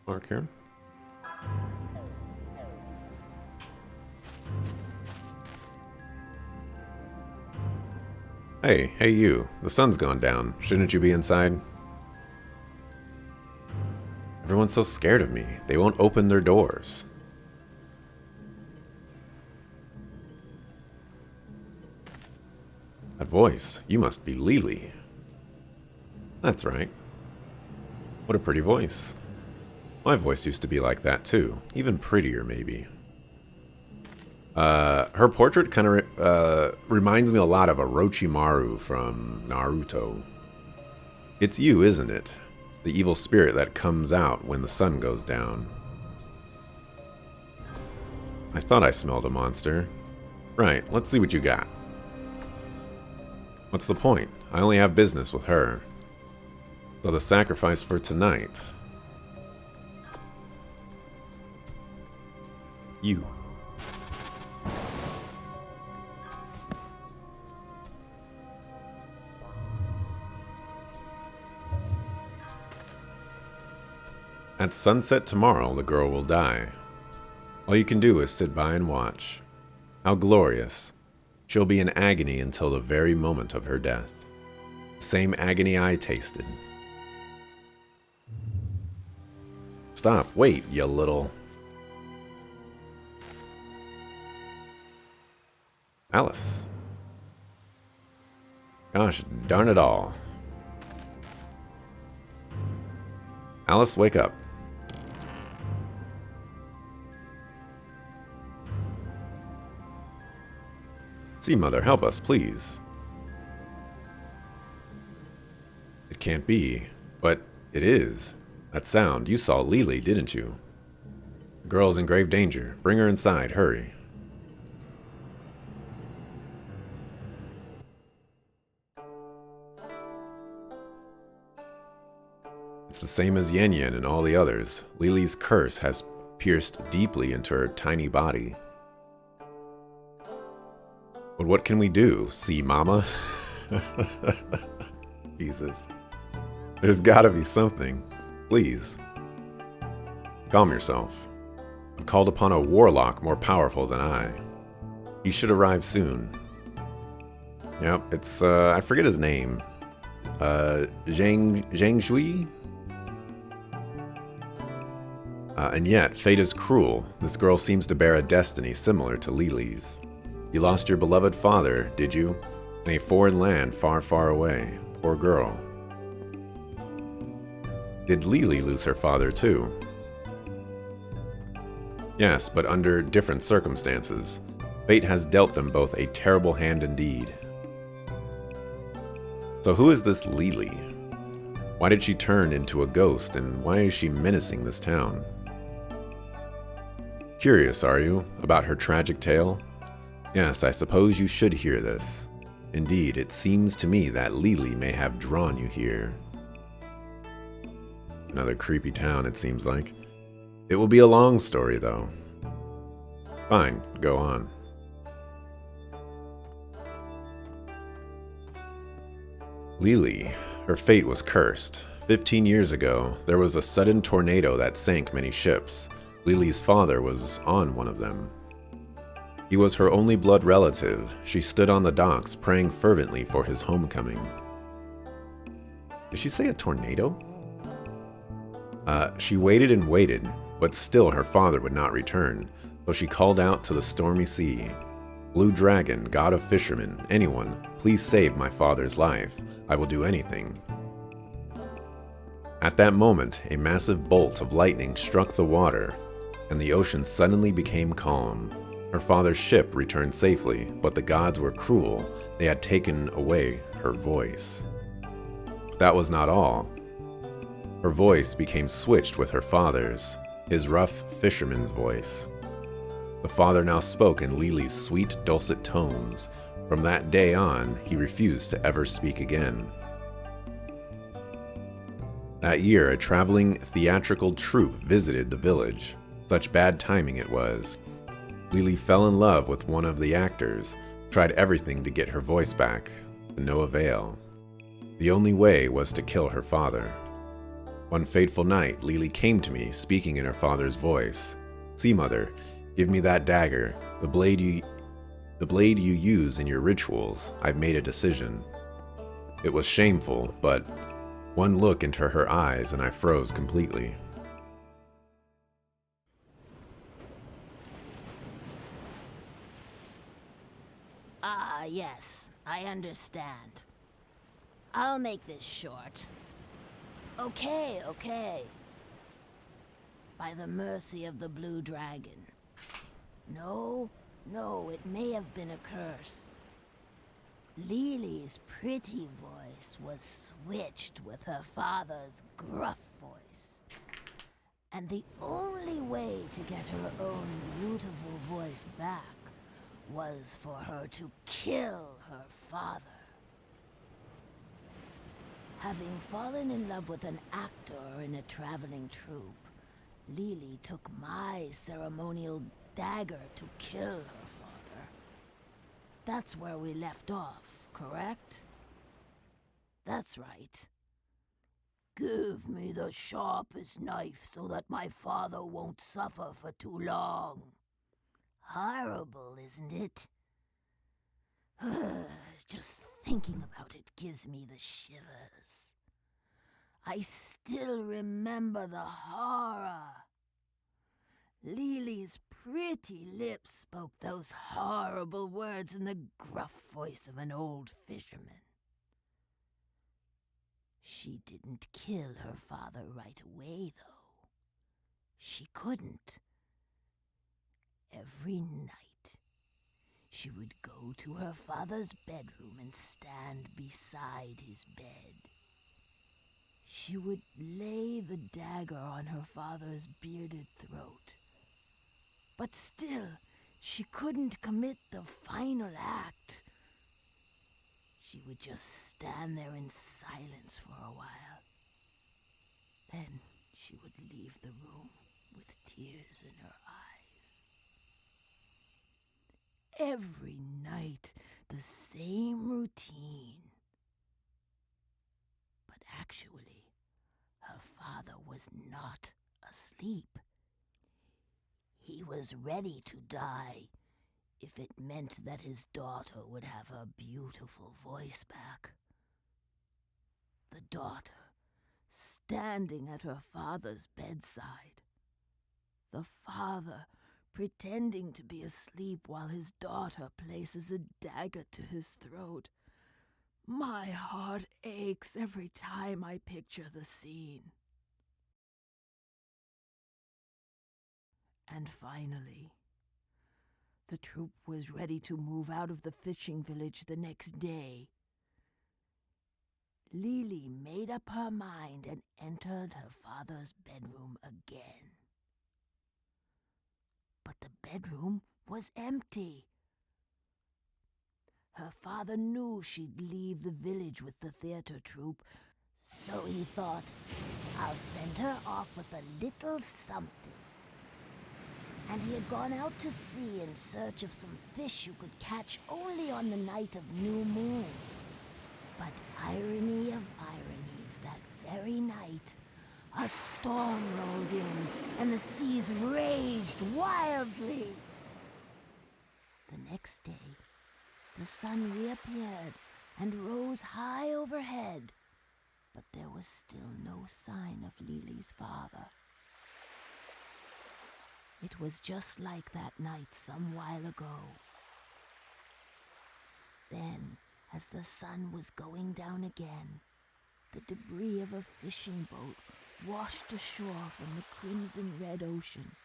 Mark here. Hey you. The sun's gone down. Shouldn't you be inside? Everyone's so scared of me. They won't open their doors. That voice. You must be Lily. That's right. What a pretty voice. My voice used to be like that too. Even prettier, maybe. Her portrait kind of reminds me a lot of Orochimaru from Naruto. It's you, isn't it? The evil spirit that comes out when the sun goes down. I thought I smelled a monster. Right, let's see what you got. What's the point? I only have business with her. So the sacrifice for tonight. You. At sunset tomorrow, the girl will die. All you can do is sit by and watch. How glorious. She'll be in agony until the very moment of her death. Same agony I tasted. Stop, wait, you little... Alice. Gosh, darn it all. Alice, wake up. See, Mother, help us, please. It can't be, but it is. That sound, you saw Lily, didn't you? The girl's in grave danger. Bring her inside, hurry. It's the same as Yen Yen and all the others. Lily's curse has pierced deeply into her tiny body. But what can we do, see, Mama? Jesus. There's gotta be something. Please. Calm yourself. I've called upon a warlock more powerful than I. He should arrive soon. Yep, it's, I forget his name. Zhang Shui? And yet, fate is cruel. This girl seems to bear a destiny similar to Lily's. You lost your beloved father, did you? In a foreign land far, far away. Poor girl. Did Lily lose her father too? Yes, but under different circumstances. Fate has dealt them both a terrible hand indeed. So who is this Lily? Why did she turn into a ghost, and why is she menacing this town? Curious, are you, about her tragic tale? Yes, I suppose you should hear this. Indeed, it seems to me that Lily may have drawn you here. Another creepy town, it seems like. It will be a long story, though. Fine, go on. Lily, her fate was cursed. 15 years ago, there was a sudden tornado that sank many ships. Lily's father was on one of them. He was her only blood relative. She stood on the docks praying fervently for his homecoming. Did she say a tornado? She waited and waited, but still her father would not return, so she called out to the stormy sea. Blue Dragon, god of fishermen, anyone, please save my father's life. I will do anything. At that moment, a massive bolt of lightning struck the water, and the ocean suddenly became calm. Her father's ship returned safely, but the gods were cruel. They had taken away her voice. But that was not all. Her voice became switched with her father's, his rough fisherman's voice. The father now spoke in Lily's sweet, dulcet tones. From that day on, he refused to ever speak again. That year, a traveling theatrical troupe visited the village. Such bad timing it was. Lily fell in love with one of the actors, tried everything to get her voice back, to no avail. The only way was to kill her father. One fateful night, Lily came to me, speaking in her father's voice. "See, mother, give me that dagger, the blade you use in your rituals. I've made a decision." It was shameful, but one look into her eyes and I froze completely. Ah, yes, I understand. I'll make this short. Okay. By the mercy of the Blue Dragon. No, it may have been a curse. Lily's pretty voice was switched with her father's gruff voice. And the only way to get her own beautiful voice back was for her to kill her father. Having fallen in love with an actor in a traveling troupe, Lily took my ceremonial dagger to kill her father. That's where we left off, correct? That's right. Give me the sharpest knife so that my father won't suffer for too long. Horrible, isn't it? Just thinking about it gives me the shivers. I still remember the horror. Lily's pretty lips spoke those horrible words in the gruff voice of an old fisherman. She didn't kill her father right away, though. She couldn't. Every night, she would go to her father's bedroom and stand beside his bed. She would lay the dagger on her father's bearded throat. But still, she couldn't commit the final act. She would just stand there in silence for a while. Then she would leave the room with tears in her eyes. Every night, the same routine. But actually, her father was not asleep. He was ready to die if it meant that his daughter would have her beautiful voice back. The daughter, standing at her father's bedside. The father, pretending to be asleep while his daughter places a dagger to his throat. My heart aches every time I picture the scene. And finally, the troupe was ready to move out of the fishing village the next day. Lily made up her mind and entered her father's bedroom again. But the bedroom was empty. Her father knew she'd leave the village with the theater troupe, so he thought, I'll send her off with a little something. And he had gone out to sea in search of some fish you could catch only on the night of new moon. But irony of ironies, that very night, a storm rolled in and the seas raged wildly. The next day, the sun reappeared and rose high overhead, but there was still no sign of Lily's father. It was just like that night some while ago. Then, as the sun was going down again, the debris of a fishing boat washed ashore from the crimson red ocean.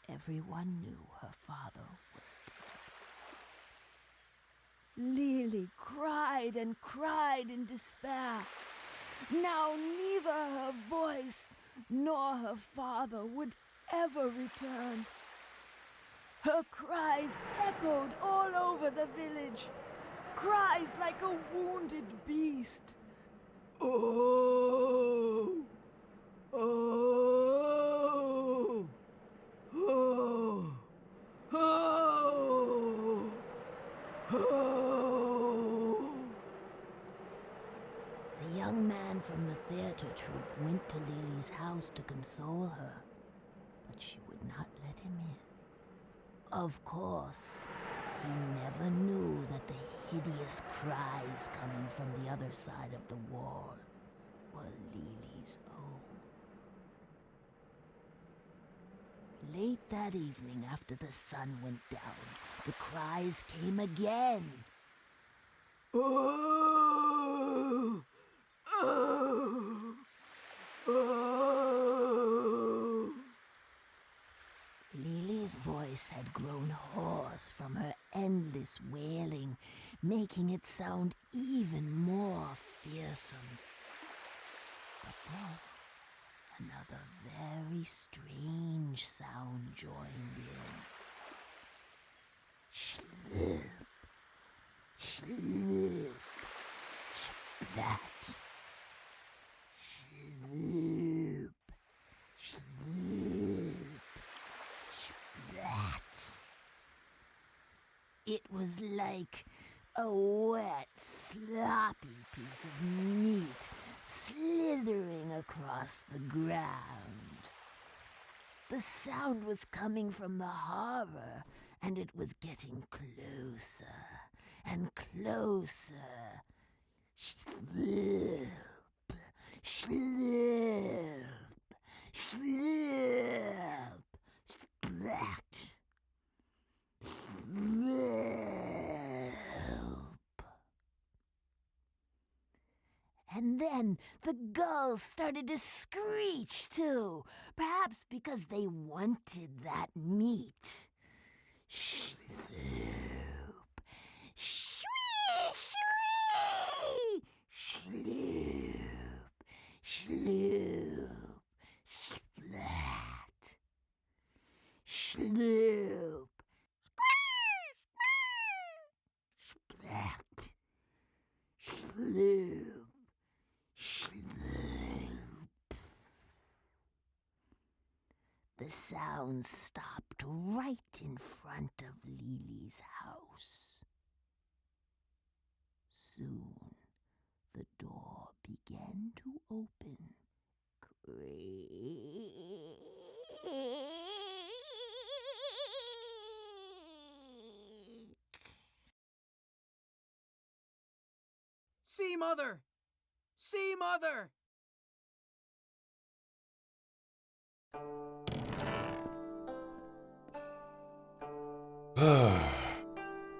Everyone knew her father was dead. Lily cried and cried in despair. Now neither her voice nor her father would ever return. Her cries echoed all over the village, cries like a wounded beast. Oh, oh, oh, oh, oh. The young man from the theater troupe went house to console her, but she would not let him in. Of course, he never knew that the hideous cries coming from the other side of the wall were Lily's own. Late that evening, after the sun went down, the cries came again. Oh! Oh! Oh! Lily's voice had grown hoarse from her endless wailing, making it sound even more fearsome. But then, another very strange sound joined in. Slurp, slurp, splat. Slurp, slurp, splat. It was like a wet, sloppy piece of meat slithering across the ground. The sound was coming from the harbor, and it was getting closer and closer. Slurp, slurp, slurp, splat. And then the gulls started to screech too, perhaps because they wanted that meat. Shloop, shwee, shwee, shloop, shloop, splat, shloop. Splat, shloop, shloop. The sound stopped right in front of Lily's house. Soon, the door began to open. See, Mother! See, Mother!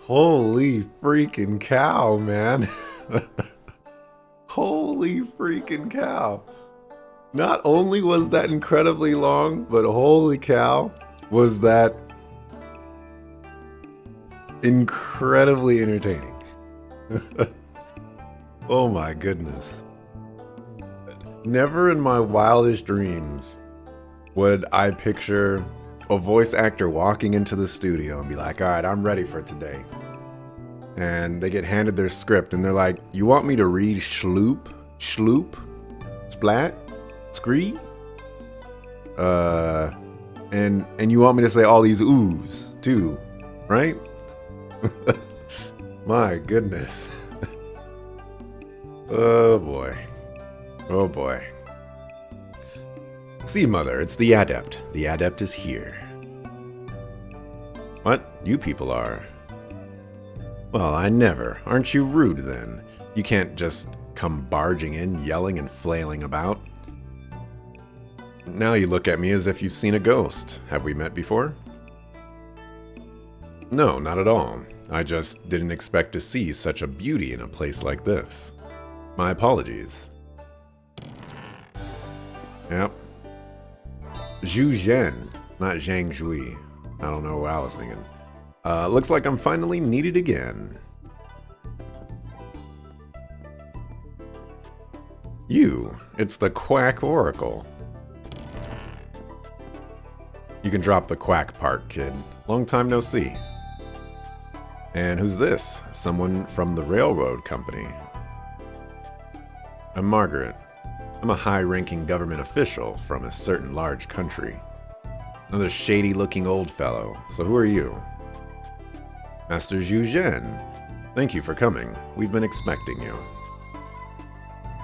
Holy freaking cow, man. Holy freaking cow. Not only was that incredibly long, but holy cow, was that incredibly entertaining. Oh my goodness. Never in my wildest dreams would I picture a voice actor walking into the studio and be like, all right, I'm ready for today. And they get handed their script and they're like, you want me to read shloop, shloop, splat, scree? And you want me to say all these oohs too, right? My goodness. Oh boy. Oh boy. See, Mother, it's the Adept. The Adept is here. What? You people are? Well, I never. Aren't you rude then? You can't just come barging in, yelling and flailing about. Now you look at me as if you've seen a ghost. Have we met before? No, not at all. I just didn't expect to see such a beauty in a place like this. My apologies. Yep. Zhu Zhen, not Zhang Zhui. I don't know what I was thinking. Looks like I'm finally needed again. You, it's the Quack Oracle. You can drop the quack part, kid. Long time no see. And who's this? Someone from the railroad company. I'm Margaret. I'm a high-ranking government official from a certain large country. Another shady-looking old fellow. So who are you? Master Zhu Zhen. Thank you for coming. We've been expecting you.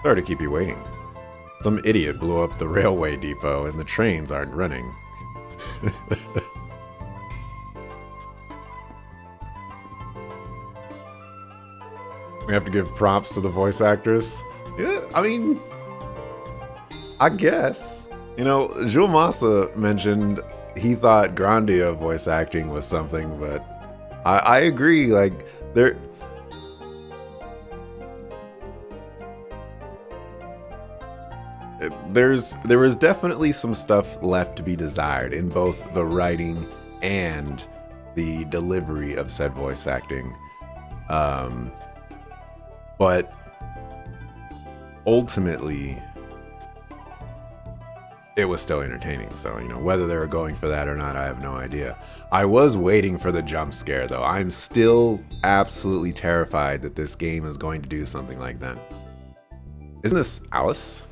Sorry to keep you waiting. Some idiot blew up the railway depot and the trains aren't running. We have to give props to the voice actress. Yeah, I mean, I guess. You know, Jules Massa mentioned he thought Grandia voice acting was something, but I agree. Like, there was definitely some stuff left to be desired in both the writing and the delivery of said voice acting. But ultimately, it was still entertaining. So, you know, whether they were going for that or not, I have no idea. I was waiting for the jump scare, though. I'm still absolutely terrified that this game is going to do something like that. Isn't this Alice?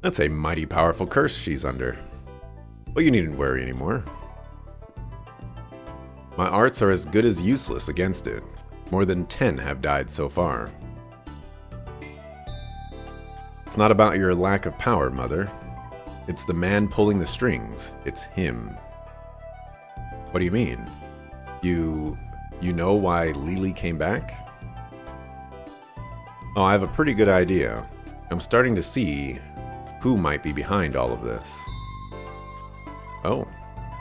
That's a mighty powerful curse she's under. Well, you needn't worry anymore. My arts are as good as useless against it. More than 10 have died so far. It's not about your lack of power, Mother. It's the man pulling the strings. It's him. What do you mean? You know why Lily came back? Oh, I have a pretty good idea. I'm starting to see who might be behind all of this. Oh,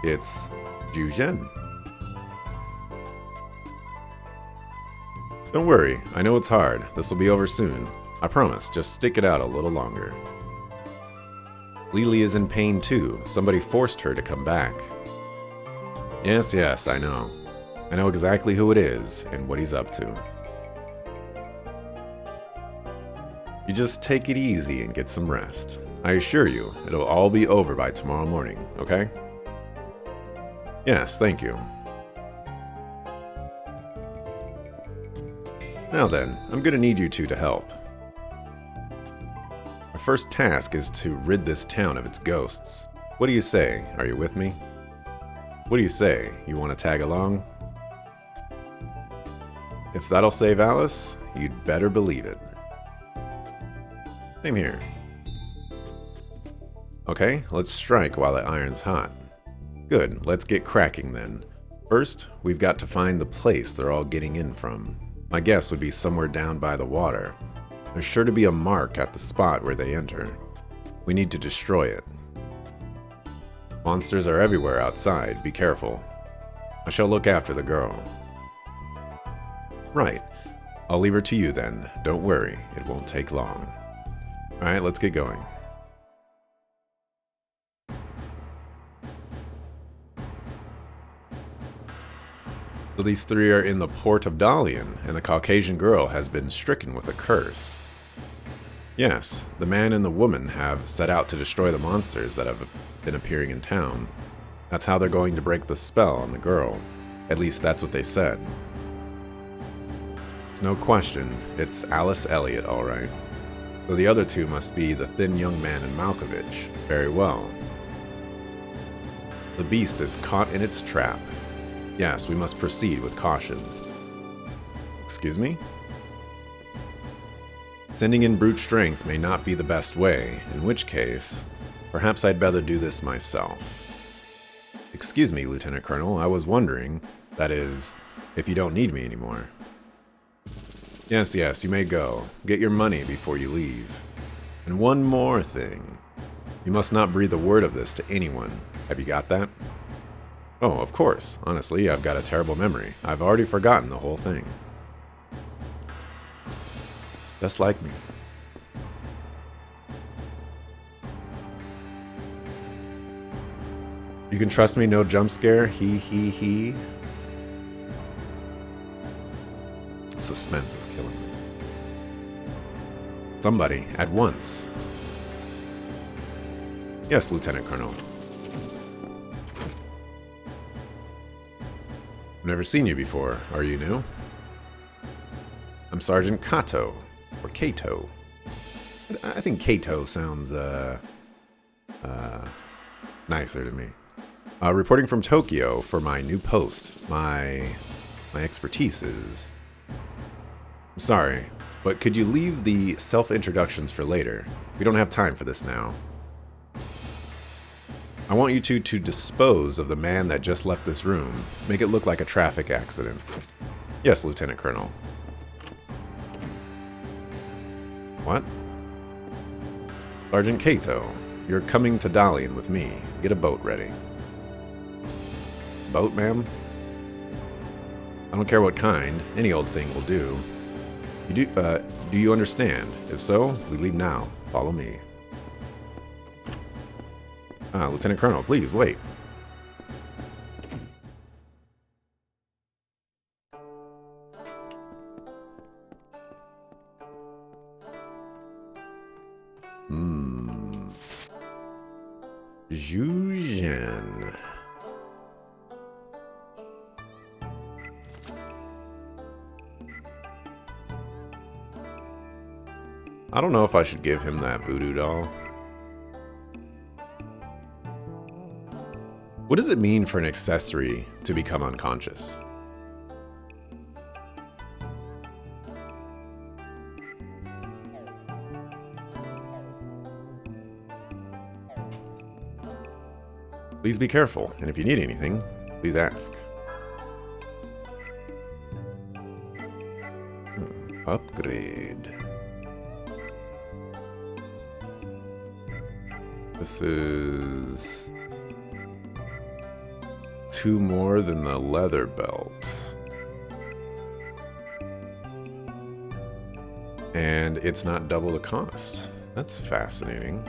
it's Zhu Zhen. Don't worry, I know it's hard. This will be over soon. I promise, just stick it out a little longer. Lily is in pain too. Somebody forced her to come back. Yes, I know. I know exactly who it is and what he's up to. You just take it easy and get some rest. I assure you, it'll all be over by tomorrow morning, okay? Yes, thank you. Now then, I'm gonna need you two to help. Our first task is to rid this town of its ghosts. What do you say? Are you with me? What do you say? You want to tag along? If that'll save Alice, you'd better believe it. Same here. Okay, let's strike while the iron's hot. Good, let's get cracking then. First, we've got to find the place they're all getting in from. My guess would be somewhere down by the water. There's sure to be a mark at the spot where they enter. We need to destroy it. Monsters are everywhere outside, be careful. I shall look after the girl. Right. I'll leave her to you then. Don't worry, it won't take long. Alright, let's get going. So these three are in the port of Dalian, and the Caucasian girl has been stricken with a curse. Yes, the man and the woman have set out to destroy the monsters that have been appearing in town. That's how they're going to break the spell on the girl. At least that's what they said. There's no question, it's Alice Elliott, alright. So the other two must be the thin young man and Malkovich. Very well. The beast is caught in its trap. Yes, we must proceed with caution. Excuse me? Sending in brute strength may not be the best way, in which case, perhaps I'd better do this myself. Excuse me, Lieutenant Colonel, I was wondering, that is, if you don't need me anymore. Yes, you may go. Get your money before you leave. And one more thing. You must not breathe a word of this to anyone. Have you got that? Oh, of course. Honestly, I've got a terrible memory. I've already forgotten the whole thing. Just like me. You can trust me, no jump scare. He. Suspense is killing me. Somebody, at once. Yes, Lieutenant Colonel. I've never seen you before. Are you new? I'm Sergeant Kato. Or Kato. I think Kato sounds nicer to me. Reporting from Tokyo for my new post. My expertise is... I'm sorry. But could you leave the self-introductions for later? We don't have time for this now. I want you two to dispose of the man that just left this room. Make it look like a traffic accident. Yes, Lieutenant Colonel. What? Sergeant Kato, you're coming to Dalian with me. Get a boat ready. Boat, ma'am? I don't care what kind. Any old thing will do. Do you understand? If so, we leave now. Follow me. Lieutenant Colonel, please, wait. Zhuzhen. I don't know if I should give him that voodoo doll. What does it mean for an accessory to become unconscious? Please be careful, and if you need anything, please ask. Upgrade. This is 2 more than the leather belt. And it's not double the cost. That's fascinating.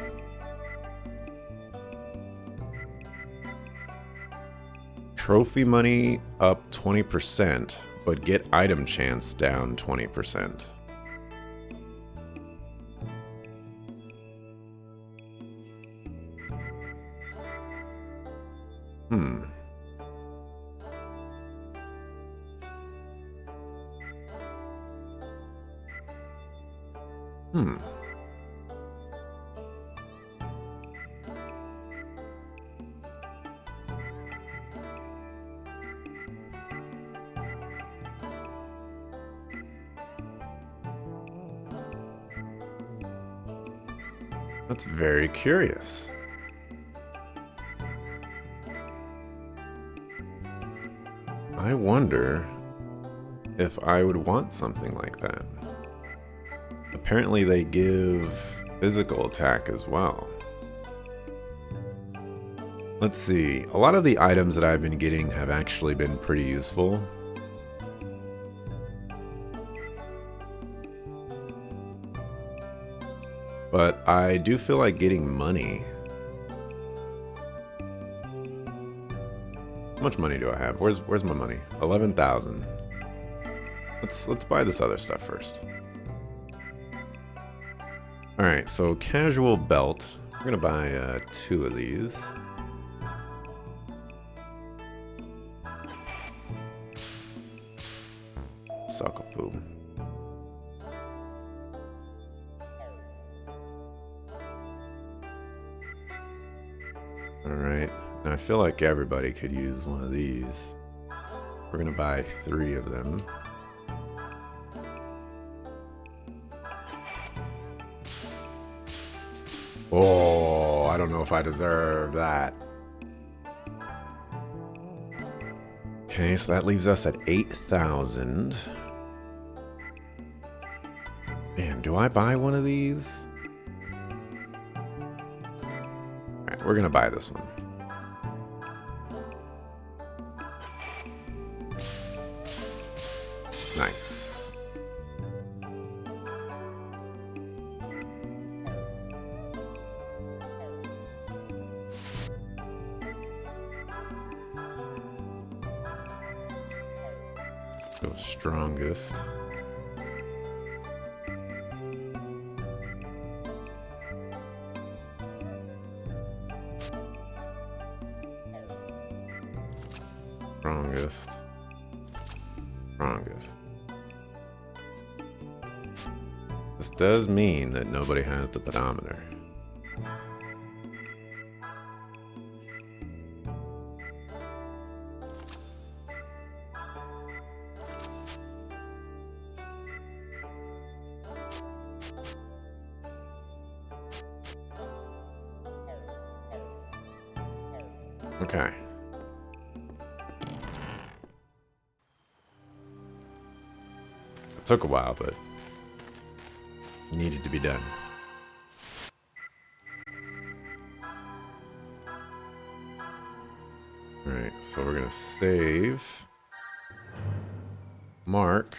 Trophy money up 20%, but get item chance down 20%. That's very curious. I wonder if I would want something like that. Apparently they give physical attack as well. Let's see. A lot of the items that I've been getting have actually been pretty useful. But I do feel like getting money. How much money do I have? Where's my money? 11,000. Let's buy this other stuff first. All right, so casual belt. We're gonna buy 2 of these. Suckafu. Alright, now I feel like everybody could use one of these. We're gonna buy 3 of them. Oh, I don't know if I deserve that. Okay, so that leaves us at 8,000. Man, do I buy one of these? Alright, we're gonna buy this one. Nice. Go strongest. Strongest. Strongest. This does mean that nobody has the pedometer. Okay. It took a while, but it needed to be done. Alright, so we're going to save. Mark